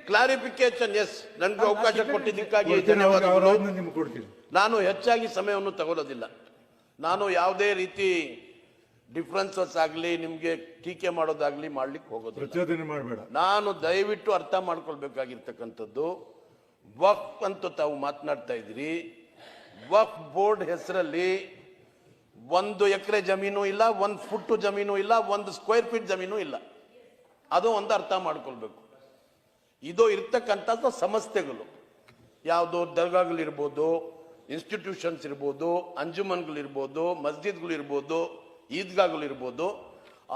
Clarification S ನನಗೆ ಅವಕಾಶ ಕೊಟ್ಟಿದ್ದಕ್ಕಾಗಿ ಧನ್ಯವಾದಗಳು. ನಾನು ಹೆಚ್ಚಾಗಿ ಸಮಯವನ್ನು ತಗೊಳ್ಳೋದಿಲ್ಲ. ನಾನು ಯಾವುದೇ ರೀತಿ ಡಿಫರೆನ್ಸಸ್ ಆಗಲಿ ನಿಮಗೆ ಟೀಕೆ ಮಾಡೋದಾಗ್ಲಿ ಮಾಡ್ಲಿಕ್ಕೆ ಹೋಗೋದಿಲ್ಲ. ನಾನು ದಯವಿಟ್ಟು ಅರ್ಥ ಮಾಡ್ಕೊಳ್ಬೇಕಾಗಿರ್ತಕ್ಕಂಥದ್ದು, ವಕ್ಫ್ ಅಂತ ತಾವು ಮಾತನಾಡ್ತಾ ಇದ್ದೀರಿ. ವಕ್ಫ್ ಬೋರ್ಡ್ ಹೆಸರಲ್ಲಿ 1 ಎಕರೆ ಜಮೀನು ಇಲ್ಲ, 1 ಫುಟ್ ಜಮೀನು ಇಲ್ಲ, 1 ಸ್ಕ್ವೇರ್ ಫೀಟ್ ಜಮೀನು ಇಲ್ಲ. ಅದು ಒಂದು ಅರ್ಥ ಮಾಡ್ಕೊಳ್ಬೇಕು. ಇದು ಇರ್ತಕ್ಕಂಥ ಸಂಸ್ಥೆಗಳು ಯಾವುದು ದರ್ಗಾಗಳಿರ್ಬೋದು, ಇನ್ಸ್ಟಿಟ್ಯೂಷನ್ಸ್ ಇರ್ಬೋದು, ಅಂಜುಮನ್ಗಳಿರ್ಬೋದು, ಮಸ್ಜಿದ್ಗಳಿರ್ಬೋದು, ಈದ್ಗಾಗಳಿರ್ಬೋದು,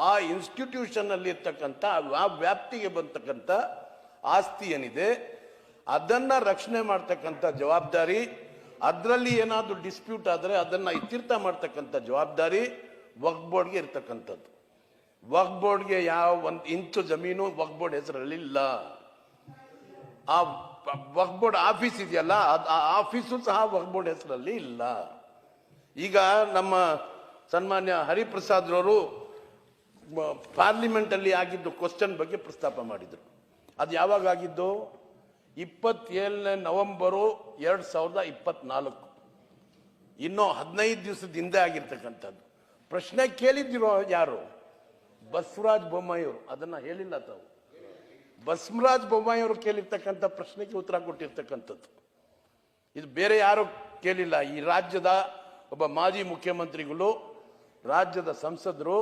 ಆ ಇನ್ಸ್ಟಿಟ್ಯೂಷನ್ ಅಲ್ಲಿ ಇರ್ತಕ್ಕಂಥ ಆ ವ್ಯಾಪ್ತಿಗೆ ಬಂತಕ್ಕಂಥ ಆಸ್ತಿ ಏನಿದೆ ಅದನ್ನ ರಕ್ಷಣೆ ಮಾಡ್ತಕ್ಕಂಥ ಜವಾಬ್ದಾರಿ, ಅದರಲ್ಲಿ ಏನಾದರೂ ಡಿಸ್ಪ್ಯೂಟ್ ಆದರೆ ಅದನ್ನ ಇತ್ಯರ್ಥ ಮಾಡ್ತಕ್ಕಂಥ ಜವಾಬ್ದಾರಿ ವಕ್ಫ್ ಬೋರ್ಡ್ಗೆ ಇರ್ತಕ್ಕಂಥದ್ದು. ವಕ್ಫ್ ಬೋರ್ಡ್ಗೆ ಯಾವ 1 ಇಂಚು ಜಮೀನು ವಕ್ಫ್ ಬೋರ್ಡ್ ಹೆಸರಲ್ಲಿ ಇಲ್ಲ. ಆ ವಕ್ಫ್ ಬೋರ್ಡ್ ಆಫೀಸ್ ಇದೆಯಲ್ಲ, ಆ ಆಫೀಸು ಸಹ ವಕ್ಫ್ ಬೋರ್ಡ್ ಹೆಸರಲ್ಲಿ ಇಲ್ಲ. ಈಗ ನಮ್ಮ ಸನ್ಮಾನ್ಯ ಹರಿಪ್ರಸಾದ್ ರವರು ಪಾರ್ಲಿಮೆಂಟ್ ಅಲ್ಲಿ ಆಗಿದ್ದು ಕ್ವಶನ್ ಬಗ್ಗೆ ಪ್ರಸ್ತಾಪ ಮಾಡಿದ್ರು. ಅದು ಯಾವಾಗ ಆಗಿದ್ದು? 27 ನವೆಂಬರು 2024, ಇನ್ನೂ 15 ದಿವಸದ ಹಿಂದೆ ಆಗಿರ್ತಕ್ಕಂಥದ್ದು. ಪ್ರಶ್ನೆ ಕೇಳಿದಿರೋ ಯಾರು? ಬಸವರಾಜ ಬೊಮ್ಮಾಯಿಯವರು. ಅದನ್ನ ಹೇಳಿಲ್ಲ ತಾವು. ಬಸವರಾಜ ಬೊಮ್ಮಾಯಿಯವರು ಕೇಳಿರ್ತಕ್ಕಂಥ ಪ್ರಶ್ನೆಗೆ ಉತ್ತರ ಕೊಟ್ಟಿರ್ತಕ್ಕಂಥದ್ದು. ಇದು ಬೇರೆ ಯಾರು ಕೇಳಿಲ್ಲ. ಈ ರಾಜ್ಯದ ಒಬ್ಬ ಮಾಜಿ ಮುಖ್ಯಮಂತ್ರಿಗಳು, ರಾಜ್ಯದ ಸಂಸದರು,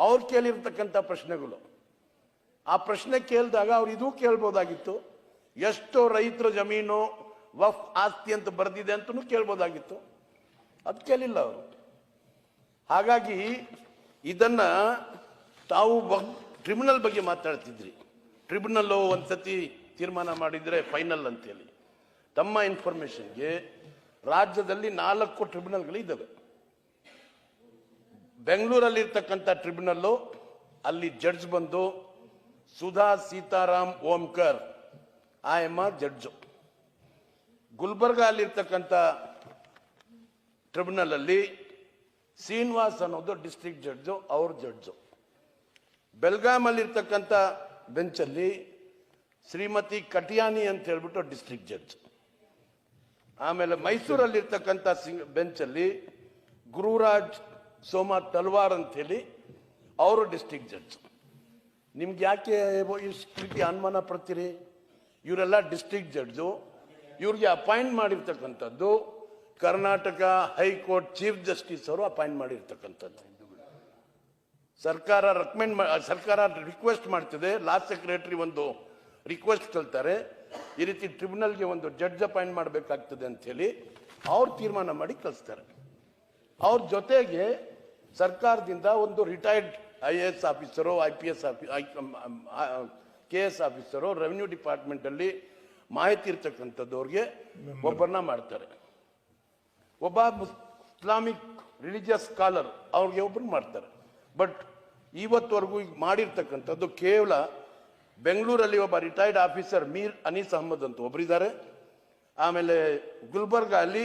ಅವ್ರು ಕೇಳಿರ್ತಕ್ಕಂಥ ಪ್ರಶ್ನೆಗಳು. ಆ ಪ್ರಶ್ನೆ ಕೇಳಿದಾಗ ಅವ್ರು ಇದೂ ಕೇಳ್ಬೋದಾಗಿತ್ತು. ಎಷ್ಟು ರೈತರ ಜಮೀನು ವಕ್ಫ್ ಆಸ್ತಿ ಅಂತ ಬರೆದಿದೆ ಅಂತಲೂ ಕೇಳ್ಬೋದಾಗಿತ್ತು. ಅದು ಕೇಳಿಲ್ಲ ಅವರು. ಹಾಗಾಗಿ ಇದನ್ನ ತಾವು ಟ್ರಿಬ್ಯುನಲ್ ಬಗ್ಗೆ ಮಾತಾಡ್ತಿದ್ರಿ. ಟ್ರಿಬ್ಯುನಲ್ ಒಂದ್ಸತಿ ತೀರ್ಮಾನ ಮಾಡಿದ್ರೆ ಫೈನಲ್ ಅಂತೇಳಿ. ತಮ್ಮ ಇನ್ಫಾರ್ಮೇಶನ್ಗೆ ರಾಜ್ಯದಲ್ಲಿ 4 ಟ್ರಿಬ್ಯುನಲ್ಗಳಿದ್ದಾವೆ. ಬೆಂಗಳೂರಲ್ಲಿ ಇರ್ತಕ್ಕಂಥ ಟ್ರಿಬ್ಯುನಲ್ಲು, ಅಲ್ಲಿ ಜಡ್ಜ್ ಬಂದು ಸುಧಾ ಸೀತಾರಾಮ್ ಓಂಕರ್ ಆಯಮ್ಮ ಜಡ್ಜು. ಗುಲ್ಬರ್ಗ ಅಲ್ಲಿರ್ತಕ್ಕಂಥ ಟ್ರಿಬ್ಯುನಲ್ ಅಲ್ಲಿ ಶ್ರೀನಿವಾಸ್ ಅನ್ನೋದು ಡಿಸ್ಟ್ರಿಕ್ಟ್ ಜಡ್ಜು, ಅವ್ರ ಜಡ್ಜು. ಬೆಲ್ಗಾಮ್ ಅಲ್ಲಿರ್ತಕ್ಕಂಥ ಬೆಂಚಲ್ಲಿ ಶ್ರೀಮತಿ ಕಟಿಯಾನಿ ಅಂತ ಹೇಳ್ಬಿಟ್ಟು ಡಿಸ್ಟ್ರಿಕ್ಟ್ ಜಡ್ಜ್. ಆಮೇಲೆ ಮೈಸೂರಲ್ಲಿರ್ತಕ್ಕಂಥ ಬೆಂಚಲ್ಲಿ ಗುರುರಾಜ್ ಸೋಮ ತಲ್ವಾರ್ ಅಂತ ಹೇಳಿ ಅವರು ಡಿಸ್ಟ್ರಿಕ್ಟ್ ಜಡ್ಜ್. ನಿಮ್ಗೆ ಯಾಕೆ ಇಷ್ಟು ರೀತಿ ಅನುಮಾನ ಪಡ್ತೀರಿ? ಇವರೆಲ್ಲ ಡಿಸ್ಟ್ರಿಕ್ಟ್ ಜಡ್ಜು. ಇವ್ರಿಗೆ ಅಪಾಯಿಂಟ್ ಮಾಡಿರ್ತಕ್ಕಂಥದ್ದು ಕರ್ನಾಟಕ ಹೈಕೋರ್ಟ್ ಚೀಫ್ ಜಸ್ಟಿಸ್ ಅವರು ಅಪಾಯಿಂಟ್ ಮಾಡಿರ್ತಕ್ಕಂಥದ್ದು. ಸರ್ಕಾರ ರಿಕ್ವೆಸ್ಟ್ ಮಾಡ್ತಿದೆ. ಲಾ ಸೆಕ್ರೆಟರಿ ಒಂದು ರಿಕ್ವೆಸ್ಟ್ ಕಳ್ತಾರೆ, ಈ ರೀತಿ ಟ್ರಿಬ್ಯುನಲ್ಗೆ ಒಂದು ಜಡ್ಜ್ ಅಪಾಯಿಂಟ್ ಮಾಡಬೇಕಾಗ್ತದೆ ಅಂತ ಹೇಳಿ ಅವ್ರು ತೀರ್ಮಾನ ಮಾಡಿ ಕಳಿಸ್ತಾರೆ. ಅವ್ರ ಜೊತೆಗೆ ಸರ್ಕಾರದಿಂದ ಒಂದು retired IAS officer, IPS KS officer, revenue department ಅಲ್ಲಿ ಮಾಹಿತಿ ಇರ್ತಕ್ಕಂಥದ್ದವ್ರಿಗೆ ಒಬ್ಬರನ್ನ ಮಾಡ್ತಾರೆ. ಒಬ್ಬ ಇಸ್ಲಾಮಿಕ್ ರಿಲಿಜಿಯಸ್ ಸ್ಕಾಲರ್ ಅವ್ರಿಗೆ ಒಬ್ಬರು ಮಾಡ್ತಾರೆ. ಬಟ್ ಇವತ್ತವರೆಗೂ ಈಗ ಮಾಡಿರ್ತಕ್ಕಂಥದ್ದು ಕೇವಲ ಬೆಂಗಳೂರಲ್ಲಿ ಒಬ್ಬ ರಿಟೈರ್ಡ್ ಆಫೀಸರ್ ಮೀರ್ ಅನೀಸ್ ಅಹಮದ್ ಅಂತ ಒಬ್ಬರಿದ್ದಾರೆ. ಆಮೇಲೆ ಗುಲ್ಬರ್ಗ ಅಲ್ಲಿ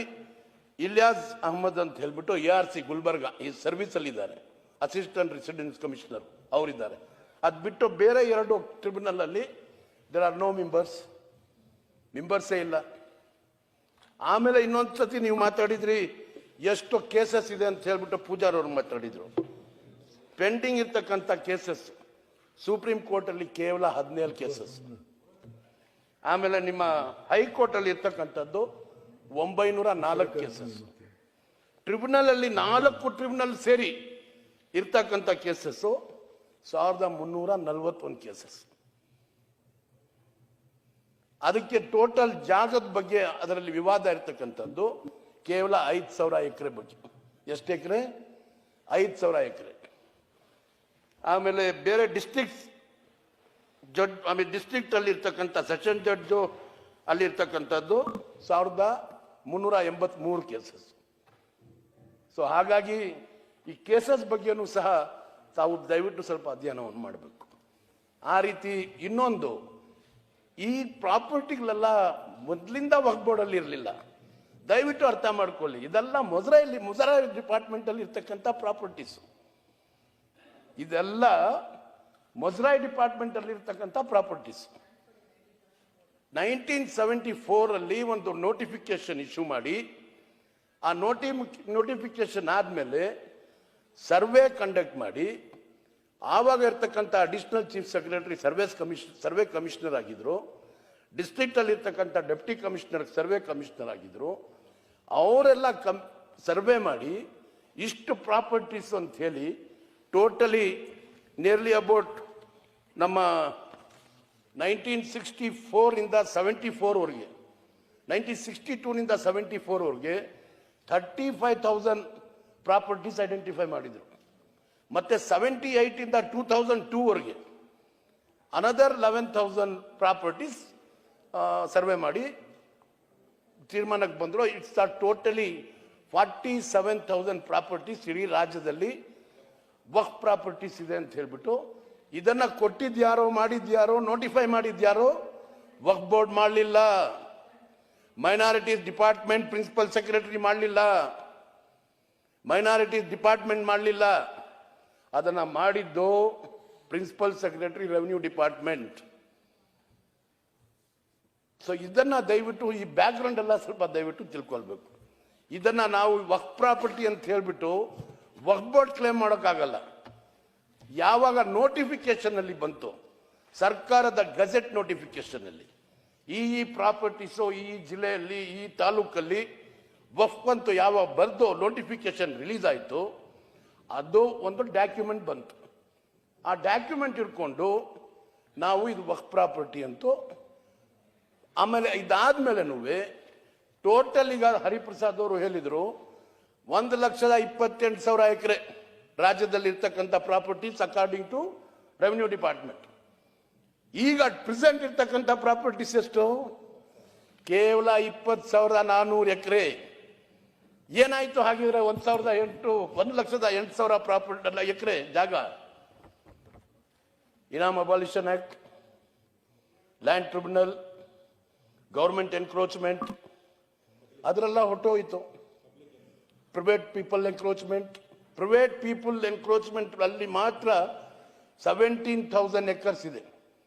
ಇಲಿಯಾಸ್ ಅಹಮದ್ ಅಂತ ಹೇಳ್ಬಿಟ್ಟು ARC ಗುಲ್ಬರ್ಗ ಈ ಸರ್ವಿಸ್ ಅಲ್ಲಿ ಇದ್ದಾರೆ, ಅಸಿಸ್ಟೆಂಟ್ ರೆಸಿಡೆನ್ಸ್ ಕಮಿಷನರ್ ಅವರಿದ್ದಾರೆ. ಅದು ಬಿಟ್ಟು ಬೇರೆ 2 ಟ್ರಿಬ್ಯುನಲ್ ಅಲ್ಲಿ ದೇರ್ ಆರ್ ನೋ ಮೆಂಬರ್ಸೇ ಇಲ್ಲ. ಆಮೇಲೆ ಇನ್ನೊಂದ್ಸತಿ ನೀವು ಮಾತಾಡಿದ್ರಿ ಎಷ್ಟು ಕೇಸಸ್ ಇದೆ ಅಂತ ಹೇಳ್ಬಿಟ್ಟು ಪೂಜಾರ್ ಅವರು ಮಾತಾಡಿದ್ರು. ಪೆಂಡಿಂಗ್ ಇರ್ತಕ್ಕಂಥ ಕೇಸಸ್ ಸುಪ್ರೀಂ ಕೋರ್ಟ್ ಅಲ್ಲಿ ಕೇವಲ 17 ಕೇಸಸ್. ಆಮೇಲೆ ನಿಮ್ಮ ಹೈಕೋರ್ಟ್ ಅಲ್ಲಿ ಇರ್ತಕ್ಕಂಥದ್ದು 904 ಕೇಸಸ್. ಟ್ರಿಬ್ಯುನಲ್ ಅಲ್ಲಿ 4 ಟ್ರಿಬ್ಯುನಲ್ ಸೇರಿ ಇರ್ತಕ್ಕಂಥ ಕೇಸಸ್ 1341 ಕೇಸಸ್. ಅದಕ್ಕೆ ಟೋಟಲ್ ಜಾಗದ ಬಗ್ಗೆ ಅದರಲ್ಲಿ ವಿವಾದ ಇರ್ತಕ್ಕಂಥದ್ದು ಕೇವಲ 5000 ಎಕರೆ ಬಗ್ಗೆ. ಎಷ್ಟು ಎಕರೆ? 5000 ಎಕರೆ. ಆಮೇಲೆ ಬೇರೆ ಡಿಸ್ಟ್ರಿಕ್ಟ್ ಜಡ್ಜ್, ಆಮೇಲೆ ಡಿಸ್ಟ್ರಿಕ್ಟ್ ಅಲ್ಲಿ ಇರ್ತಕ್ಕಂಥ ಸೆಷನ್ ಜಡ್ಜು ಅಲ್ಲಿ ಇರ್ತಕ್ಕಂಥದ್ದು 1383 ಕೇಸಸ್. ಸೊ ಹಾಗಾಗಿ ಈ ಕೇಸಸ್ ಬಗ್ಗೆನೂ ಸಹ ತಾವು ದಯವಿಟ್ಟು ಸ್ವಲ್ಪ ಅಧ್ಯಯನವನ್ನು ಮಾಡಬೇಕು. ಆ ರೀತಿ ಇನ್ನೊಂದು, ಈ ಪ್ರಾಪರ್ಟಿಗಳೆಲ್ಲ ಮೊದಲಿಂದ ವಕ್ಫ್ ಬೋರ್ಡ್ ಅಲ್ಲಿ ಇರಲಿಲ್ಲ. ದಯವಿಟ್ಟು ಅರ್ಥ ಮಾಡ್ಕೊಳ್ಳಿ, ಇದೆಲ್ಲ ಮುಜರಾಯಿ ಡಿಪಾರ್ಟ್ಮೆಂಟ್ ಅಲ್ಲಿ ಇರ್ತಕ್ಕಂಥ ಪ್ರಾಪರ್ಟೀಸ್. ಇದೆಲ್ಲ ಮುಜರಾಯಿ ಡಿಪಾರ್ಟ್ಮೆಂಟ್ ಅಲ್ಲಿ ಇರ್ತಕ್ಕಂಥ ಪ್ರಾಪರ್ಟೀಸ್. 1974 ಒಂದು ನೋಟಿಫಿಕೇಶನ್ ಇಶ್ಯೂ ಮಾಡಿ, ಆ ನೋಟಿಫಿಕೇಶನ್ ಆದಮೇಲೆ ಸರ್ವೆ ಕಂಡಕ್ಟ್ ಮಾಡಿ, ಆವಾಗ ಇರ್ತಕ್ಕಂಥ additional chief secretary survey commissioner ಆಗಿದ್ರು, ಡಿಸ್ಟ್ರಿಕ್ಟ್ ಅಲ್ಲಿ ಇರ್ತಕ್ಕಂಥ ಡೆಪ್ಟಿ ಕಮಿಷನರ್ ಸರ್ವೆ ಕಮಿಷನರ್ ಆಗಿದ್ರು. ಅವರೆಲ್ಲ ಸರ್ವೆ ಮಾಡಿ ಇಷ್ಟು ಪ್ರಾಪರ್ಟೀಸ್ ಅಂತ ಹೇಳಿ ಟೋಟಲಿ ನಿಯರ್ಲಿ ಅಬೌಟ್ ನಮ್ಮ 1964 ಇಂದ 74ವರೆಗೆ 1962 ನಿಂದ 74ವರೆಗೆ 35,000 ಪ್ರಾಪರ್ಟೀಸ್ ಐಡೆಂಟಿಫೈ ಮಾಡಿದ್ರು. ಮತ್ತೆ 78 ಇಂದ 2002ವರೆಗೆ ಅನದರ್ 11,000 ಪ್ರಾಪರ್ಟೀಸ್ ಸರ್ವೆ ಮಾಡಿ ತೀರ್ಮಾನಕ್ಕೆ ಬಂದರು. ಇಟ್ಸ್ ಟೋಟಲಿ 47,000 ಪ್ರಾಪರ್ಟೀಸ್ ಇಡೀ ರಾಜ್ಯದಲ್ಲಿ ವಕ್ಫ್ ಪ್ರಾಪರ್ಟೀಸ್ ಇದೆ ಅಂತ ಹೇಳ್ಬಿಟ್ಟು, ಇದನ್ನ ಕೊಟ್ಟಿದ್ಯಾರೋ ಮಾಡಿದ್ಯಾರೋ ನೋಟಿಫೈ ಮಾಡಿದ್ಯಾರೋ? ವಕ್ಫ್ ಬೋರ್ಡ್ ಮಾಡಲಿಲ್ಲ, ಮೈನಾರಿಟೀಸ್ ಡಿಪಾರ್ಟ್ಮೆಂಟ್ ಪ್ರಿನ್ಸಿಪಲ್ ಸೆಕ್ರೆಟರಿ ಮಾಡಲಿಲ್ಲ, ಮೈನಾರಿಟೀಸ್ ಡಿಪಾರ್ಟ್ಮೆಂಟ್ ಮಾಡಲಿಲ್ಲ, ಅದನ್ನ ಮಾಡಿದ್ದು principal secretary revenue department. So ಇದನ್ನ ದಯವಿಟ್ಟು ಈ ಬ್ಯಾಕ್ ಗ್ರೌಂಡ್ ಎಲ್ಲ ಸ್ವಲ್ಪ ದಯವಿಟ್ಟು ತಿಳ್ಕೊಳ್ಬೇಕು. ಇದನ್ನ ನಾವು ವಕ್ಫ್ ಪ್ರಾಪರ್ಟಿ ಅಂತ ಹೇಳ್ಬಿಟ್ಟು ವಕ್ಫ್ ಬೋರ್ಡ್ ಕ್ಲೇಮ್ ಮಾಡೋಕ್ಕಾಗಲ್ಲ. ಯಾವಾಗ ನೋಟಿಫಿಕೇಶನ್ ಅಲ್ಲಿ ಬಂತು, ಸರ್ಕಾರದ ಗಜೆಟ್ ನೋಟಿಫಿಕೇಶನ್ ಅಲ್ಲಿ ಈ ಪ್ರಾಪರ್ಟೀಸು ಈ ಜಿಲ್ಲೆಯಲ್ಲಿ ಈ ತಾಲೂಕಲ್ಲಿ ವಕ್ಫ್ ಅಂತ ಯಾವಾಗ ಬರ್ದು ನೋಟಿಫಿಕೇಶನ್ ರಿಲೀಸ್ ಆಯಿತು, ಅದು ಒಂದು ಡಾಕ್ಯುಮೆಂಟ್ ಬಂತು. ಆ ಡಾಕ್ಯುಮೆಂಟ್ ಇಟ್ಕೊಂಡು ನಾವು ಇದು ವಕ್ಫ್ ಪ್ರಾಪರ್ಟಿ ಅಂತೂ. ಆಮೇಲೆ ಇದಾದ್ಮೇಲೆನೂ ಟೋಟಲ್ ಈಗ ಹರಿಪ್ರಸಾದ್ ಅವರು ಹೇಳಿದ್ರು 1,28,000 ಎಕರೆ ರಾಜ್ಯದಲ್ಲಿ ಇರ್ತಕ್ಕಂಥ properties according to revenue department. ಈಗ ಪ್ರೆಸೆಂಟ್ ಇರ್ತಕ್ಕಂಥ ಪ್ರಾಪರ್ಟೀಸ್ ಎಷ್ಟು? ಕೇವಲ 20,400 ಎಕರೆ. ಏನಾಯ್ತು ಹಾಗಿದ್ರೆ? 1,08,000 ಪ್ರಾಪರ್ಟಿ ಎಕರೆ ಜಾಗ. ಇನಾಮ್ abolition act, land tribunal, government encroachment ಅದರೆಲ್ಲ ಹೊಟ್ಟೋಯ್ತು. ಪ್ರೈವೇಟ್ ಪೀಪಲ್ ಎನ್ಕ್ರೋಚ್ಮೆಂಟ್ ಅಲ್ಲಿ ಮಾತ್ರ 17,000 ಎಕರ್ಸ್ ಇದೆ.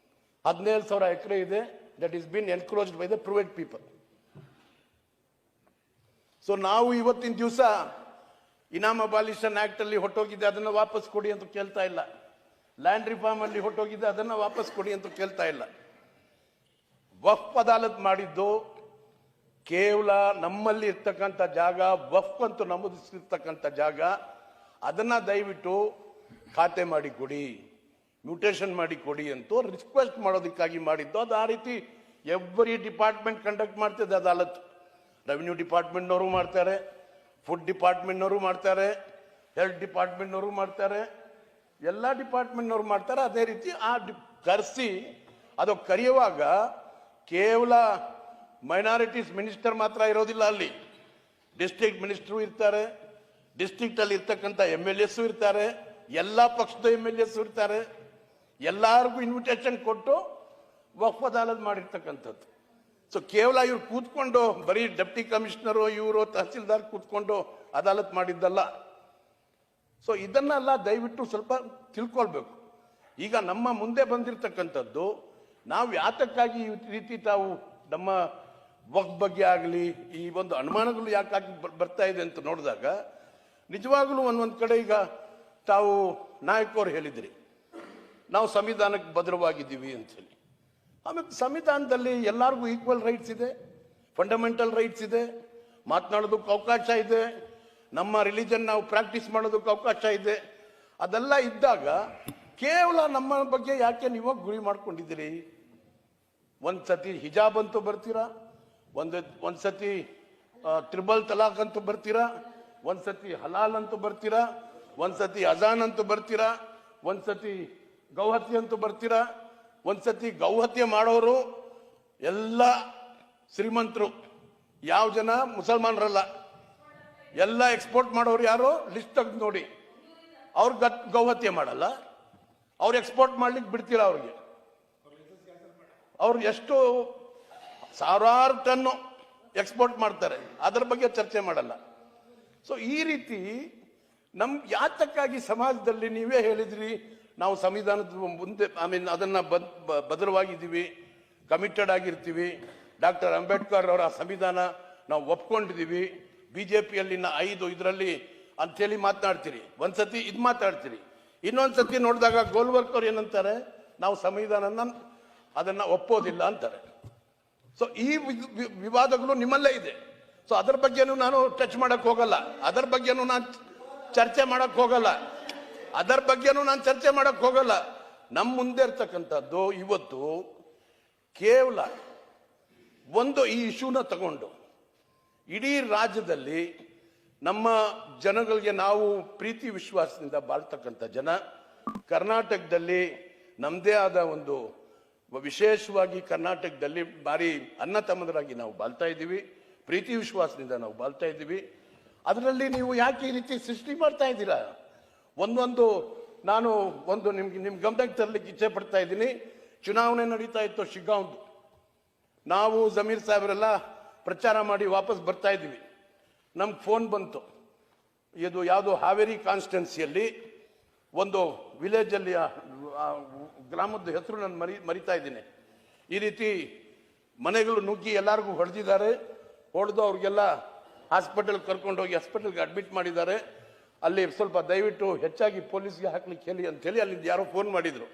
17,000 ಎಕರೆ ಇದೆ that is been encroached by the private people. So ನಾವು ಇವತ್ತಿನ ದಿವಸ ಇನಾಮ್ ಅಬಾಲಿಷನ್ ಆಕ್ಟ್ ಅಲ್ಲಿ ಹೊಟ್ಟೋಗಿದೆ ಅದನ್ನ ವಾಪಸ್ ಕೊಡಿ ಅಂತ ಕೇಳ್ತಾ ಇಲ್ಲ. ಲ್ಯಾಂಡ್ ರಿಫಾರ್ಮ್ ಅಲ್ಲಿ ಹೊಟ್ಟೋಗಿದೆ ಅದನ್ನ ವಾಪಸ್ ಕೊಡಿ ಅಂತ ಕೇಳ್ತಾ ಇಲ್ಲ. ವಕ್ಫ್ ಅದಾಲತ್ ಮಾಡಿದ್ದು ಕೇವಲ ನಮ್ಮಲ್ಲಿ ಇರ್ತಕ್ಕಂಥ ಜಾಗ, ವಕ್ಫ್ ಅಂತ ನಮೂದಿಸಿರ್ತಕ್ಕಂಥ ಜಾಗ, ಅದನ್ನ ದಯವಿಟ್ಟು ಖಾತೆ ಮಾಡಿ ಕೊಡಿ, ಮ್ಯೂಟೇಷನ್ ಮಾಡಿ ಕೊಡಿ ಅಂತ ರಿಕ್ವೆಸ್ಟ್ ಮಾಡೋದಕ್ಕಾಗಿ ಮಾಡಿದ್ದು. ಅದು ಆ ರೀತಿ ಎವ್ರಿ ಡಿಪಾರ್ಟ್ಮೆಂಟ್ ಕಂಡಕ್ಟ್ ಮಾಡ್ತಿದೆ ಅದಾಲತ್. ರೆವಿನ್ಯೂ ಡಿಪಾರ್ಟ್ಮೆಂಟ್ನವರು ಮಾಡ್ತಾರೆ, ಫುಡ್ ಡಿಪಾರ್ಟ್ಮೆಂಟ್ನವರು ಮಾಡ್ತಾರೆ, ಹೆಲ್ತ್ ಡಿಪಾರ್ಟ್ಮೆಂಟ್ನವರು ಮಾಡ್ತಾರೆ, ಎಲ್ಲ ಡಿಪಾರ್ಟ್ಮೆಂಟ್ನವರು ಮಾಡ್ತಾರೆ. ಅದೇ ರೀತಿ ಕರೆಸಿ ಅದು ಕರೆಯುವಾಗ ಕೇವಲ ಮೈನಾರಿಟೀಸ್ ಮಿನಿಸ್ಟರ್ ಮಾತ್ರ ಇರೋದಿಲ್ಲ, ಅಲ್ಲಿ ಡಿಸ್ಟ್ರಿಕ್ಟ್ ಮಿನಿಸ್ಟರು ಇರ್ತಾರೆ, ಡಿಸ್ಟ್ರಿಕ್ಟ್ ಅಲ್ಲಿ ಇರ್ತಕ್ಕಂಥ MLAs ಇರ್ತಾರೆ, ಎಲ್ಲಾ ಪಕ್ಷದ MLAs ಇರ್ತಾರೆ. ಎಲ್ಲರಿಗೂ ಇನ್ವಿಟೇಷನ್ ಕೊಟ್ಟು ವಕ್ಫ್ ಅದಾಲತ್ ಮಾಡಿರ್ತಕ್ಕಂಥದ್ದು. ಸೊ ಕೇವಲ ಇವ್ರು ಕೂತ್ಕೊಂಡು ಬರೀ ಡೆಪ್ಟಿ ಕಮಿಷನರು ಇವರು ತಹಸೀಲ್ದಾರ್ ಕೂತ್ಕೊಂಡು ಅದಾಲತ್ ಮಾಡಿದ್ದಲ್ಲ. ಸೊ ಇದನ್ನೆಲ್ಲ ದಯವಿಟ್ಟು ಸ್ವಲ್ಪ ತಿಳ್ಕೊಳ್ಬೇಕು. ಈಗ ನಮ್ಮ ಮುಂದೆ ಬಂದಿರತಕ್ಕಂಥದ್ದು ನಾವು ಯಾತಕ್ಕಾಗಿ ಈ ರೀತಿ ತಾವು ನಮ್ಮ ವಕ್ಫ್ ಬಗ್ಗೆ ಆಗಲಿ ಈ ಒಂದು ಅನುಮಾನಗಳು ಯಾಕಾಗಿ ಬರ್ತಾ ಇದೆ ಅಂತ ನೋಡಿದಾಗ ನಿಜವಾಗ್ಲೂ ಒಂದೊಂದು ಕಡೆ ಈಗ ತಾವು ನಾಯಕರು ಹೇಳಿದ್ರಿ ನಾವು ಸಂವಿಧಾನಕ್ಕೆ ಭದ್ರವಾಗಿದ್ದೀವಿ ಅಂತ ಹೇಳಿ. ಆಮೇಲೆ ಸಂವಿಧಾನದಲ್ಲಿ ಎಲ್ಲರಿಗೂ ಈಕ್ವಲ್ ರೈಟ್ಸ್ ಇದೆ, ಫಂಡಮೆಂಟಲ್ ರೈಟ್ಸ್ ಇದೆ, ಮಾತನಾಡೋದಕ್ಕೆ ಅವಕಾಶ ಇದೆ, ನಮ್ಮ ರಿಲಿಜನ್ ನಾವು ಪ್ರಾಕ್ಟೀಸ್ ಮಾಡೋದಕ್ಕೆ ಅವಕಾಶ ಇದೆ. ಅದೆಲ್ಲ ಇದ್ದಾಗ ಕೇವಲ ನಮ್ಮ ಬಗ್ಗೆ ಯಾಕೆ ನೀವು ಗುರಿ ಮಾಡ್ಕೊಂಡಿದ್ದೀರಿ? ಒಂದ್ಸತಿ ಹಿಜಾಬ್ ಅಂತೂ ಬರ್ತೀರಾ, ಒಂದ್ಸತಿ ತ್ರಿಬಲ್ ತಲಾಕ್ ಅಂತೂ ಬರ್ತೀರಾ, ಒಂದ್ಸತಿ ಹಲಾಲ್ ಅಂತೂ ಬರ್ತೀರಾ, ಒಂದ್ಸತಿ ಅಜಾನ್ ಅಂತೂ ಬರ್ತೀರಾ, ಒಂದ್ಸತಿ ಗೌಹತ್ಯೆ ಅಂತೂ ಬರ್ತೀರಾ. ಒಂದ್ಸತಿ ಗೌಹತ್ಯೆ ಮಾಡೋರು ಎಲ್ಲ ಶ್ರೀಮಂತರು, ಯಾವ ಜನ ಮುಸಲ್ಮಾನರಲ್ಲ, ಎಲ್ಲ ಎಕ್ಸ್ಪೋರ್ಟ್ ಮಾಡೋರು ಯಾರು ಲಿಸ್ಟ್ ತೆಗೆದು ನೋಡಿ. ಅವ್ರು ಗೌಹತ್ಯೆ ಮಾಡಲ್ಲ, ಅವ್ರು ಎಕ್ಸ್ಪೋರ್ಟ್ ಮಾಡ್ಲಿಕ್ಕೆ ಬಿಡ್ತೀರಾ ಅವ್ರಿಗೆ? ಅವ್ರು ಎಷ್ಟು ಸಾವಿರಾರು ಟನ್ನು ಎಕ್ಸ್ಪೋರ್ಟ್ ಮಾಡ್ತಾರೆ, ಅದರ ಬಗ್ಗೆ ಚರ್ಚೆ ಮಾಡಲ್ಲ. ಸೊ ಈ ರೀತಿ ಯಾತಕ್ಕಾಗಿ ಸಮಾಜದಲ್ಲಿ ನೀವೇ ಹೇಳಿದ್ರಿ ನಾವು ಸಂವಿಧಾನದ ಮುಂದೆ ಅದನ್ನ ಭದ್ರವಾಗಿದ್ದೀವಿ, ಕಮಿಟೆಡ್ ಆಗಿರ್ತೀವಿ. ಡಾಕ್ಟರ್ ಅಂಬೇಡ್ಕರ್ ಅವರ ಸಂವಿಧಾನ ನಾವು ಒಪ್ಕೊಂಡಿದ್ದೀವಿ. ಬಿಜೆಪಿಯಲ್ಲಿನ 5 ಇದರಲ್ಲಿ ಅಂತೇಳಿ ಮಾತನಾಡ್ತೀರಿ. ಒಂದ್ಸತಿ ಇದು ಮಾತಾಡ್ತೀರಿ, ಇನ್ನೊಂದ್ಸತಿ ನೋಡಿದಾಗ ಗೋಲ್ವರ್ಕರ್ ಏನಂತಾರೆ, ನಾವು ಸಂವಿಧಾನನ ಅದನ್ನ ಒಪ್ಪೋದಿಲ್ಲ ಅಂತಾರೆ. ಸೊ ಈ ವಿವಾದಗಳು ನಿಮ್ಮಲ್ಲೇ ಇದೆ. ಸೊ ಅದರ ಬಗ್ಗೆನೂ ನಾನು ಟಚ್ ಮಾಡಕ್ ಹೋಗಲ್ಲ, ಅದರ ಬಗ್ಗೆನೂ ನಾನು ಚರ್ಚೆ ಮಾಡಕ್ ಹೋಗಲ್ಲ. ನಮ್ಮ ಮುಂದೆ ಇರ್ತಕ್ಕಂಥದ್ದು ಇವತ್ತು ಕೇವಲ ಒಂದು ಈ ಇಶ್ಯೂನ ತಗೊಂಡು ಇಡೀ ರಾಜ್ಯದಲ್ಲಿ ನಮ್ಮ ಜನಗಳಿಗೆ ನಾವು ಪ್ರೀತಿ ವಿಶ್ವಾಸದಿಂದ ಬಾಳ್ತಕ್ಕಂಥ ಜನ, ಕರ್ನಾಟಕದಲ್ಲಿ ನಮ್ಮದೇ ಆದ ಒಂದು ವಿಶೇಷವಾಗಿ ಕರ್ನಾಟಕದಲ್ಲಿ ಭಾರಿ ಅಣ್ಣ ತಮ್ಮದರಾಗಿ ನಾವು ಬಾಳ್ತಾ ಇದ್ದೀವಿ, ಪ್ರೀತಿ ವಿಶ್ವಾಸದಿಂದ ನಾವು ಬಾಳ್ತಾ ಇದ್ದೀವಿ. ಅದರಲ್ಲಿ ನೀವು ಯಾಕೆ ಈ ರೀತಿ ಸೃಷ್ಟಿ ಮಾಡ್ತಾ ಇದ್ದೀರಾ? ನಾನು ನಿಮ್ ಗಮನಕ್ಕೆ ತರಲಿಕ್ಕೆ ಇಚ್ಛೆ ಪಡ್ತಾ ಇದ್ದೀನಿ. ಚುನಾವಣೆ ನಡೀತಾ ಇತ್ತು ಶಿಗ್ಗಾಂವ್ದು, ನಾವು ಜಮೀರ್ ಸಾಹೇಬರೆಲ್ಲ ಪ್ರಚಾರ ಮಾಡಿ ವಾಪಸ್ ಬರ್ತಾ ಇದ್ದೀವಿ. ನಮ್ಗೆ ಫೋನ್ ಬಂತು, ಇದು ಯಾವುದೋ ಹಾವೇರಿ ಕಾನ್ಸ್ಟಿಟ್ಯೂನ್ಸಿಯಲ್ಲಿ ಒಂದು ವಿಲೇಜಲ್ಲಿ ಗ್ರಾಮದ ಹೆಸರು ನಾನು ಮರಿತಾ ಇದ್ದೀನಿ. ಈ ರೀತಿ ಮನೆಗಳು ನುಗ್ಗಿ ಎಲ್ಲರಿಗೂ ಹೊಡೆದಿದ್ದಾರೆ, ಹೊಡೆದು ಅವ್ರಿಗೆಲ್ಲ ಹಾಸ್ಪಿಟಲ್ ಕರ್ಕೊಂಡೋಗಿ ಹಾಸ್ಪಿಟಲ್ಗೆ ಅಡ್ಮಿಟ್ ಮಾಡಿದ್ದಾರೆ. ಅಲ್ಲಿ ಸ್ವಲ್ಪ ದಯವಿಟ್ಟು ಹೆಚ್ಚಾಗಿ ಪೊಲೀಸ್ಗೆ ಹಾಕ್ಲಿಕ್ಕೆ ಹೇಳಿ ಅಂತೇಳಿ ಅಲ್ಲಿಂದ ಯಾರೋ ಫೋನ್ ಮಾಡಿದ್ರು.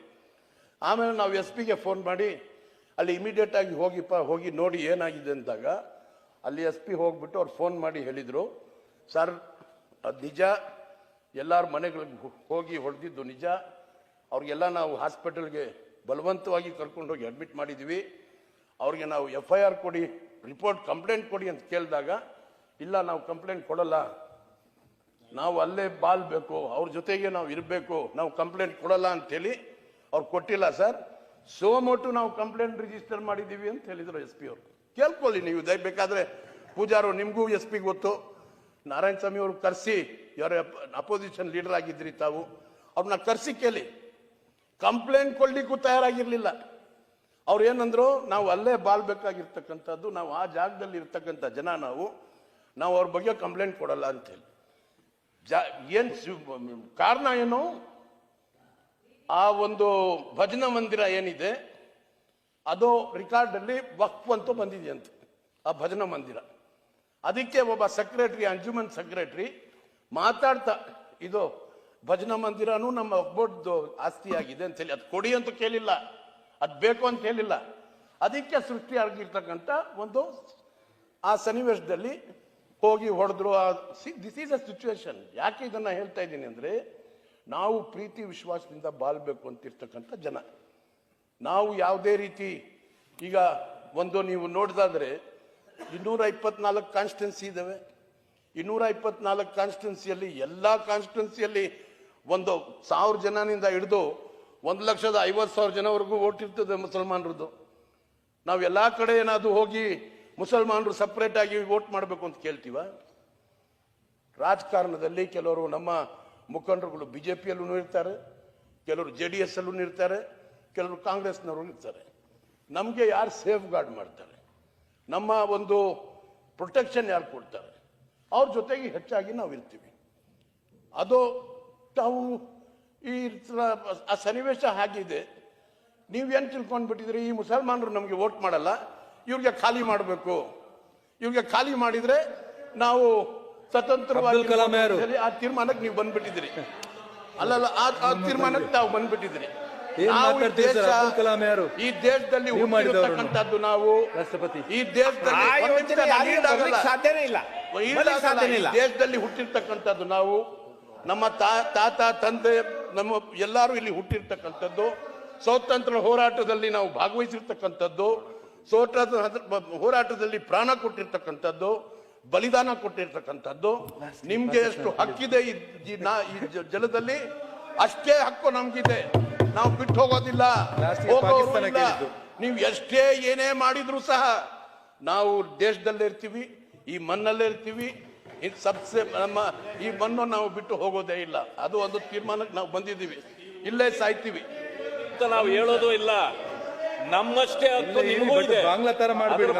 ಆಮೇಲೆ ನಾವು SP ಗೆ ಫೋನ್ ಮಾಡಿ ಅಲ್ಲಿ ಇಮಿಡಿಯೇಟ್ ಆಗಿ ಹೋಗಿ ನೋಡಿ ಏನಾಗಿದೆ ಅಂದಾಗ ಅಲ್ಲಿ SP ಹೋಗ್ಬಿಟ್ಟು ಅವ್ರು ಫೋನ್ ಮಾಡಿ ಹೇಳಿದರು, ಸರ್ ಅದು ನಿಜ, ಎಲ್ಲರ ಮನೆಗಳಿಗೆ ಹೋಗಿ ಹೊಡೆದಿದ್ದು ನಿಜ, ಅವ್ರಿಗೆಲ್ಲ ನಾವು ಹಾಸ್ಪಿಟಲ್ಗೆ ಬಲವಂತವಾಗಿ ಕರ್ಕೊಂಡೋಗಿ ಅಡ್ಮಿಟ್ ಮಾಡಿದ್ದೀವಿ. ಅವ್ರಿಗೆ ನಾವು FIR ಕೊಡಿ, ಕಂಪ್ಲೇಂಟ್ ಕೊಡಿ ಅಂತ ಕೇಳಿದಾಗ ಇಲ್ಲ ನಾವು ಕಂಪ್ಲೇಂಟ್ ಕೊಡಲ್ಲ, ನಾವು ಅಲ್ಲೇ ಬಾಳ್ಬೇಕು, ಅವ್ರ ಜೊತೆಗೆ ನಾವು ಇರಬೇಕು, ನಾವು ಕಂಪ್ಲೇಂಟ್ ಕೊಡಲ್ಲ ಅಂತೇಳಿ ಅವ್ರು ಕೊಟ್ಟಿಲ್ಲ ಸರ್. ಸೋಮೋಟು ನಾವು ಕಂಪ್ಲೇಂಟ್ ರಿಜಿಸ್ಟರ್ ಮಾಡಿದ್ದೀವಿ ಅಂತ ಹೇಳಿದ್ರು SP ಅವರು. ಕೇಳ್ಕೊಳ್ಳಿ ನೀವು ಬೇಕಾದ್ರೆ ಪೂಜಾರು, ನಿಮಗೂ SP ಗೊತ್ತು. ನಾರಾಯಣ ಸ್ವಾಮಿ ಅವರು ಕರೆಸಿ, ಯಾರ ಅಪೋಸಿಷನ್ ಲೀಡರ್ ಆಗಿದ್ರಿ ತಾವು, ಅವ್ರನ್ನ ಕರೆಸಿ ಕೇಳಿ. ಕಂಪ್ಲೇಂಟ್ ಕೊಡ್ಲಿಕ್ಕೂ ತಯಾರಾಗಿರ್ಲಿಲ್ಲ. ಅವ್ರು ಏನಂದ್ರು, ನಾವು ಅಲ್ಲೇ ಬಾಳ್ಬೇಕಾಗಿರ್ತಕ್ಕಂಥದ್ದು, ನಾವು ಆ ಜಾಗದಲ್ಲಿ ಇರ್ತಕ್ಕಂಥ ಜನ, ನಾವು ಅವ್ರ ಬಗ್ಗೆ ಕಂಪ್ಲೇಂಟ್ ಕೊಡಲ್ಲ ಅಂತೇಳಿ. ಏನ್ ಕಾರಣ ಏನು? ಆ ಒಂದು ಭಜನಾ ಮಂದಿರ ಏನಿದೆ ಅದು ರೆಕಾರ್ಡ್ ಅಲ್ಲಿ ವಕ್ಫ್ ಅಂತೂ ಬಂದಿದೆಯಂತೆ ಆ ಭಜನಾ ಮಂದಿರ. ಅದಕ್ಕೆ ಒಬ್ಬ ಸೆಕ್ರೆಟರಿ, ಅಂಜುಮನ್ ಸೆಕ್ರೆಟರಿ ಮಾತಾಡ್ತಾ, ಇದು ಭಜನಾ ಮಂದಿರನೂ ನಮ್ಮ ಒಬ್ಬೊಡ್ದು ಆಸ್ತಿ ಆಗಿದೆ ಅಂತ ಹೇಳಿ, ಅದು ಕೊಡಿ ಅಂತ ಕೇಳಿಲ್ಲ, ಅದು ಬೇಕು ಅಂತ ಹೇಳಿಲ್ಲ. ಅದಕ್ಕೆ ಸೃಷ್ಟಿಯಾಗಿರ್ತಕ್ಕಂಥ ಒಂದು ಆ ಸನ್ನಿವೇಶದಲ್ಲಿ ಹೋಗಿ ಹೊಡೆದ್ರು. This is a situation. ಯಾಕೆ ಇದನ್ನ ಹೇಳ್ತಾ ಇದ್ದೀನಿ ಅಂದ್ರೆ, ನಾವು ಪ್ರೀತಿ ವಿಶ್ವಾಸದಿಂದ ಬಾಳ್ಬೇಕು ಅಂತಿರ್ತಕ್ಕಂಥ ಜನ. ನಾವು ಯಾವುದೇ ರೀತಿ ಈಗ ನೀವು ನೋಡಿದಾದ್ರೆ 224 ಕಾನ್ಸ್ಟಿಟ್ಯೂನ್ಸಿ ಇದಾವೆ. 224 ಕಾನ್ಸ್ಟಿಟ್ಯೂನ್ಸಿಯಲ್ಲಿ ಎಲ್ಲ ಕಾನ್ಸ್ಟಿಟ್ಯೂನ್ಸಿಯಲ್ಲಿ 1,000 ಜನನಿಂದ ಹಿಡಿದು 1,50,000 ಜನವರೆಗೂ ಓಟ್ ಇರ್ತದೆ ಮುಸಲ್ಮಾನರದ್ದು. ನಾವು ಎಲ್ಲಾ ಕಡೆ ಏನಾದ್ರು ಹೋಗಿ ಮುಸಲ್ಮಾನರು ಸಪರೇಟ್ ಆಗಿ ವೋಟ್ ಮಾಡಬೇಕು ಅಂತ ಕೇಳ್ತೀವ? ರಾಜಕಾರಣದಲ್ಲಿ ಕೆಲವರು ನಮ್ಮ ಮುಖಂಡರುಗಳು ಬಿಜೆಪಿಯಲ್ಲೂ ಇರ್ತಾರೆ, ಕೆಲವರು JDS ಅಲ್ಲೂ ಇರ್ತಾರೆ, ಕೆಲವರು ಕಾಂಗ್ರೆಸ್ನವರು ಇರ್ತಾರೆ. ನಮಗೆ ಯಾರು ಸೇಫ್ ಗಾರ್ಡ್ ಮಾಡ್ತಾರೆ, ನಮ್ಮ ಒಂದು ಪ್ರೊಟೆಕ್ಷನ್ ಯಾರು ಕೊಡ್ತಾರೆ, ಅವ್ರ ಜೊತೆಗೆ ಹೆಚ್ಚಾಗಿ ನಾವು ಇರ್ತೀವಿ. ಅದು ತಾವು ಆ ಸನ್ನಿವೇಶ ಆಗಿದೆ. ನೀವೇನು ತಿಳ್ಕೊಂಡ್ಬಿಟ್ಟಿದ್ರಿ, ಈ ಮುಸಲ್ಮಾನರು ನಮಗೆ ವೋಟ್ ಮಾಡಲ್ಲ, ಇವ್ರಿಗೆ ಖಾಲಿ ಮಾಡಬೇಕು, ಇವ್ರಿಗೆ ಖಾಲಿ ಮಾಡಿದ್ರೆ ನಾವು ಸ್ವತಂತ್ರವಾಗಿ ಆ ತೀರ್ಮಾನಕ್ಕೆ ನೀವು ಬಂದ್ಬಿಟ್ಟಿದ್ರಿ. ಅಲ್ಲಲ್ಲ, ಆ ತೀರ್ಮಾನಕ್ಕೆ ತಾವು ಬಂದ್ಬಿಟ್ಟಿದ್ರಿ. ಈ ದೇಶದಲ್ಲಿ ಹುಟ್ಟಿರ್ತಕ್ಕಂಥದ್ದು ನಾವು, ಈ ದೇಶದಲ್ಲಿ ಹುಟ್ಟಿರ್ತಕ್ಕಂಥದ್ದು ನಾವು, ನಮ್ಮ ತಾತ ತಂದೆ ನಮ್ಮ ಎಲ್ಲರೂ ಇಲ್ಲಿ ಹುಟ್ಟಿರ್ತಕ್ಕಂಥದ್ದು, ಸ್ವಾತಂತ್ರ್ಯ ಹೋರಾಟದಲ್ಲಿ ನಾವು ಭಾಗವಹಿಸಿರ್ತಕ್ಕಂಥದ್ದು, ಹೋರಾಟದಲ್ಲಿ ಪ್ರಾಣ ಕೊಟ್ಟಿರ್ತಕ್ಕಂಥದ್ದು, ಬಲಿದಾನ ಕೊಟ್ಟಿರ್ತಕ್ಕಂಥದ್ದು. ನಿಮ್ಗೆ ಎಷ್ಟು ಹಕ್ಕಿದೆ ಈ ಜಲದಲ್ಲಿ, ಅಷ್ಟೇ ಹಕ್ಕು ನಮ್ಗಿದೆ. ನಾವು ಬಿಟ್ಟು ಹೋಗೋದಿಲ್ಲ, ನೀವು ಎಷ್ಟೇ ಏನೇ ಮಾಡಿದ್ರು ಸಹ ನಾವು ದೇಶದಲ್ಲೇ ಇರ್ತೀವಿ, ಈ ಮಣ್ಣಲ್ಲೇ ಇರ್ತೀವಿ. ನಮ್ಮ ಈ ಮಣ್ಣು ನಾವು ಬಿಟ್ಟು ಹೋಗೋದೇ ಇಲ್ಲ. ಅದು ಒಂದು ತೀರ್ಮಾನಕ್ಕೆ ನಾವು ಬಂದಿದ್ದೀವಿ, ಇಲ್ಲೇ ಸಾಯ್ತೀವಿ ಅಂತ ನಾವು ಹೇಳೋದು ಇಲ್ಲ. ನಮ್ಮಷ್ಟೇ ಹಕ್ಕು ನಿಮಗೂ ಇದೆ,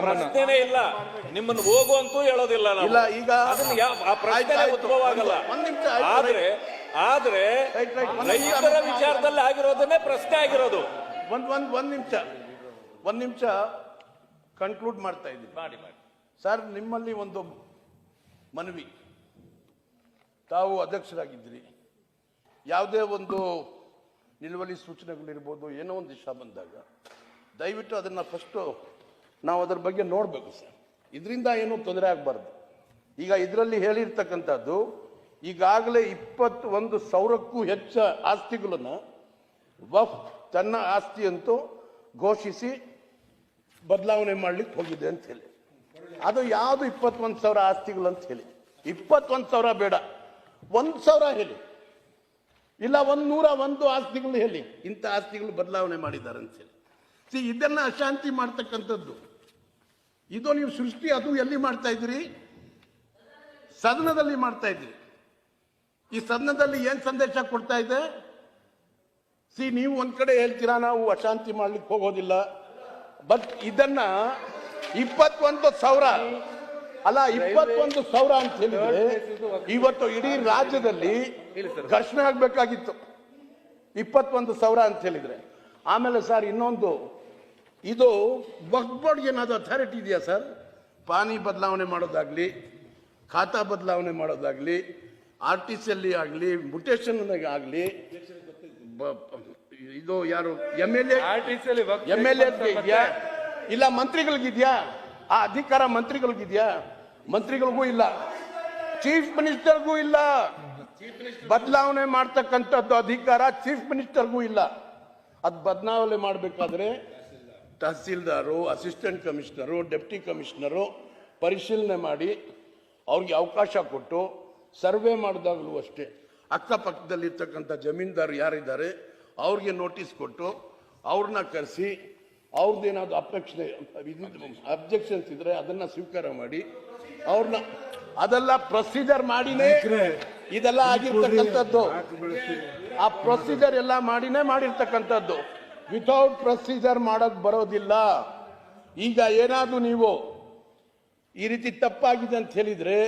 ಪ್ರಶ್ನೆನೇ ಇಲ್ಲ. ನಿಮ್ಮನ್ನು ಹೋಗುವಂತೂ ಹೇಳೋದಿಲ್ಲ ನಾವು. ಈಗ ಆ ಪ್ರಶ್ನೆ ಉದ್ಭವ ಆಗಲ್ಲ. ಆದ್ರೆ ರೈತರ ವಿಚಾರದಲ್ಲಿ ಆಗಿರೋದನ್ನೇ ಪ್ರಶ್ನೆ ಆಗಿರೋದು. ಒಂದ್ ಒಂದು ನಿಮಿಷ ಕನ್ಕ್ಲೂಡ್ ಮಾಡ್ತಾ ಇದ್ದೀನಿ. ಮಾಡಿ ಮಾಡಿ. ಸರ್, ನಿಮ್ಮಲ್ಲಿ ಒಂದು ಮನವಿ. ತಾವು ಅಧ್ಯಕ್ಷರಾಗಿದ್ದೀರಿ, ಯಾವುದೇ ಒಂದು ನಿಲುವಳಿ ಸೂಚನೆಗಳಿರ್ಬೋದು, ಏನೋ ಒಂದು ವಿಷಯ ಬಂದಾಗ ದಯವಿಟ್ಟು ಅದನ್ನು ಫಸ್ಟು ನಾವು ಅದರ ಬಗ್ಗೆ ನೋಡಬೇಕು ಸರ್. ಇದರಿಂದ ಏನೂ ತೊಂದರೆ ಆಗಬಾರ್ದು. ಈಗ ಇದರಲ್ಲಿ ಹೇಳಿರ್ತಕ್ಕಂಥದ್ದು ಈಗಾಗಲೇ 21,000ಕ್ಕೂ ಹೆಚ್ಚು ಆಸ್ತಿಗಳನ್ನು ವಫ್ ತನ್ನ ಆಸ್ತಿ ಅಂತೂ ಘೋಷಿಸಿ ಬದಲಾವಣೆ ಮಾಡ್ಲಿಕ್ಕೆ ಹೋಗಿದೆ ಅಂತ ಹೇಳಿ. ಅದು ಯಾವುದು 21,000 ಆಸ್ತಿಗಳು ಅಂತ ಹೇಳಿ. 21,000 ಬೇಡ, 1,000 ಹೇಳಿ, ಇಲ್ಲ 101 ಆಸ್ತಿಗಳು ಹೇಳಿ, ಇಂಥ ಆಸ್ತಿಗಳು ಬದಲಾವಣೆ ಮಾಡಿದ್ದಾರೆ ಅಂತ ಹೇಳಿ. ಇದನ್ನ ಅಶಾಂತಿ ಮಾಡ್ತಕ್ಕಂಥದ್ದು ಇದು ನೀವು ಸೃಷ್ಟಿ, ಅದು ಎಲ್ಲಿ ಮಾಡ್ತಾ ಇದ್ದೀರಿ? ಸದನದಲ್ಲಿ ಮಾಡ್ತಾ ಇದ್ದೀರಿ. ಈ ಸದನದಲ್ಲಿ ಏನ್ ಸಂದೇಶ ಕೊಡ್ತಾ ಇದೆ? ನೀವು ಒಂದ್ ಕಡೆ ಹೇಳ್ತೀರಾ ನಾವು ಅಶಾಂತಿ ಮಾಡ್ಲಿಕ್ಕೆ ಹೋಗೋದಿಲ್ಲ, ಬಟ್ ಇದನ್ನ 21,000 ಅಲ್ಲ 21,000 ಅಂತ ಹೇಳಿದ್ರೆ ಇವತ್ತು ಇಡೀ ರಾಜ್ಯದಲ್ಲಿ ಘರ್ಷಣೆ ಆಗ್ಬೇಕಾಗಿತ್ತು. 21,000 ಅಂತ ಹೇಳಿದ್ರೆ. ಆಮೇಲೆ ಸರ್ ಇನ್ನೊಂದು, ಇದು ವಕ್ಫ್ ಬೋರ್ಡ್ಗೆ ಏನಾದ್ರು ಅಥಾರಿಟಿ ಇದೆಯಾ ಸರ್? ಪಾನಿ ಬದಲಾವಣೆ ಮಾಡೋದಾಗ್ಲಿ, ಖಾತಾ ಬದಲಾವಣೆ ಮಾಡೋದಾಗ್ಲಿ, RTC ಆಗಲಿ, ಮುಟೇಶನ್ ಆಗಲಿ, ಇದು ಯಾರು MLA ಇದೆಯಾ? ಇಲ್ಲ ಮಂತ್ರಿಗಳಿಗಿದ್ಯಾ? ಆ ಅಧಿಕಾರ ಮಂತ್ರಿಗಳಿಗಿದ್ಯಾ? ಮಂತ್ರಿಗಳಿಗೂ ಇಲ್ಲ, ಚೀಫ್ ಮಿನಿಸ್ಟರ್ಗೂ ಇಲ್ಲ. ಬದಲಾವಣೆ ಮಾಡ್ತಕ್ಕಂಥದ್ದು ಅಧಿಕಾರ ಚೀಫ್ ಮಿನಿಸ್ಟರ್ಗೂ ಇಲ್ಲ. ಅದು ಬದಲಾವಣೆ ಮಾಡಬೇಕಾದ್ರೆ tahsildar, assistant commissioner, deputy commissioner ಪರಿಶೀಲನೆ ಮಾಡಿ ಅವ್ರಿಗೆ ಅವಕಾಶ ಕೊಟ್ಟು, ಸರ್ವೆ ಮಾಡಿದಾಗಲೂ ಅಷ್ಟೇ ಅಕ್ಕಪಕ್ಕದಲ್ಲಿರ್ತಕ್ಕಂಥ ಜಮೀನ್ದಾರು ಯಾರಿದ್ದಾರೆ ಅವ್ರಿಗೆ ನೋಟಿಸ್ ಕೊಟ್ಟು ಅವ್ರನ್ನ ಕರೆಸಿ ಅವ್ರದ್ದೇನಾದ್ರು ಅಬ್ಜೆಕ್ಷನ್ಸ್ ಇದ್ರೆ ಅದನ್ನ ಸ್ವೀಕಾರ ಮಾಡಿ ಅವ್ರನ್ನ, ಅದೆಲ್ಲ ಪ್ರೊಸೀಜರ್ ಮಾಡಿನೇ ಇದೆಲ್ಲ ಆಗಿರ್ತಕ್ಕಂಥದ್ದು. ಆ ಪ್ರೊಸೀಜರ್ ಎಲ್ಲ ಮಾಡಿನೇ ಮಾಡಿರ್ತಕ್ಕಂಥದ್ದು. ವಿತೌಟ್ ಪ್ರೊಸೀಜರ್ ಮಾಡಕ್ ಬರೋದಿಲ್ಲ. ಈಗ ಏನಾದ್ರು ನೀವು ಈ ರೀತಿ ತಪ್ಪಾಗಿದೆ ಅಂತ ಹೇಳಿದ್ರೆ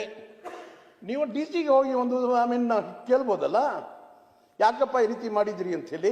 ನೀವು DC ಗೆ ಹೋಗಿ ಒಂದು ಕೇಳ್ಬೋದಲ್ಲ, ಯಾಕಪ್ಪ ಈ ರೀತಿ ಮಾಡಿದ್ರಿ ಅಂತ ಹೇಳಿ.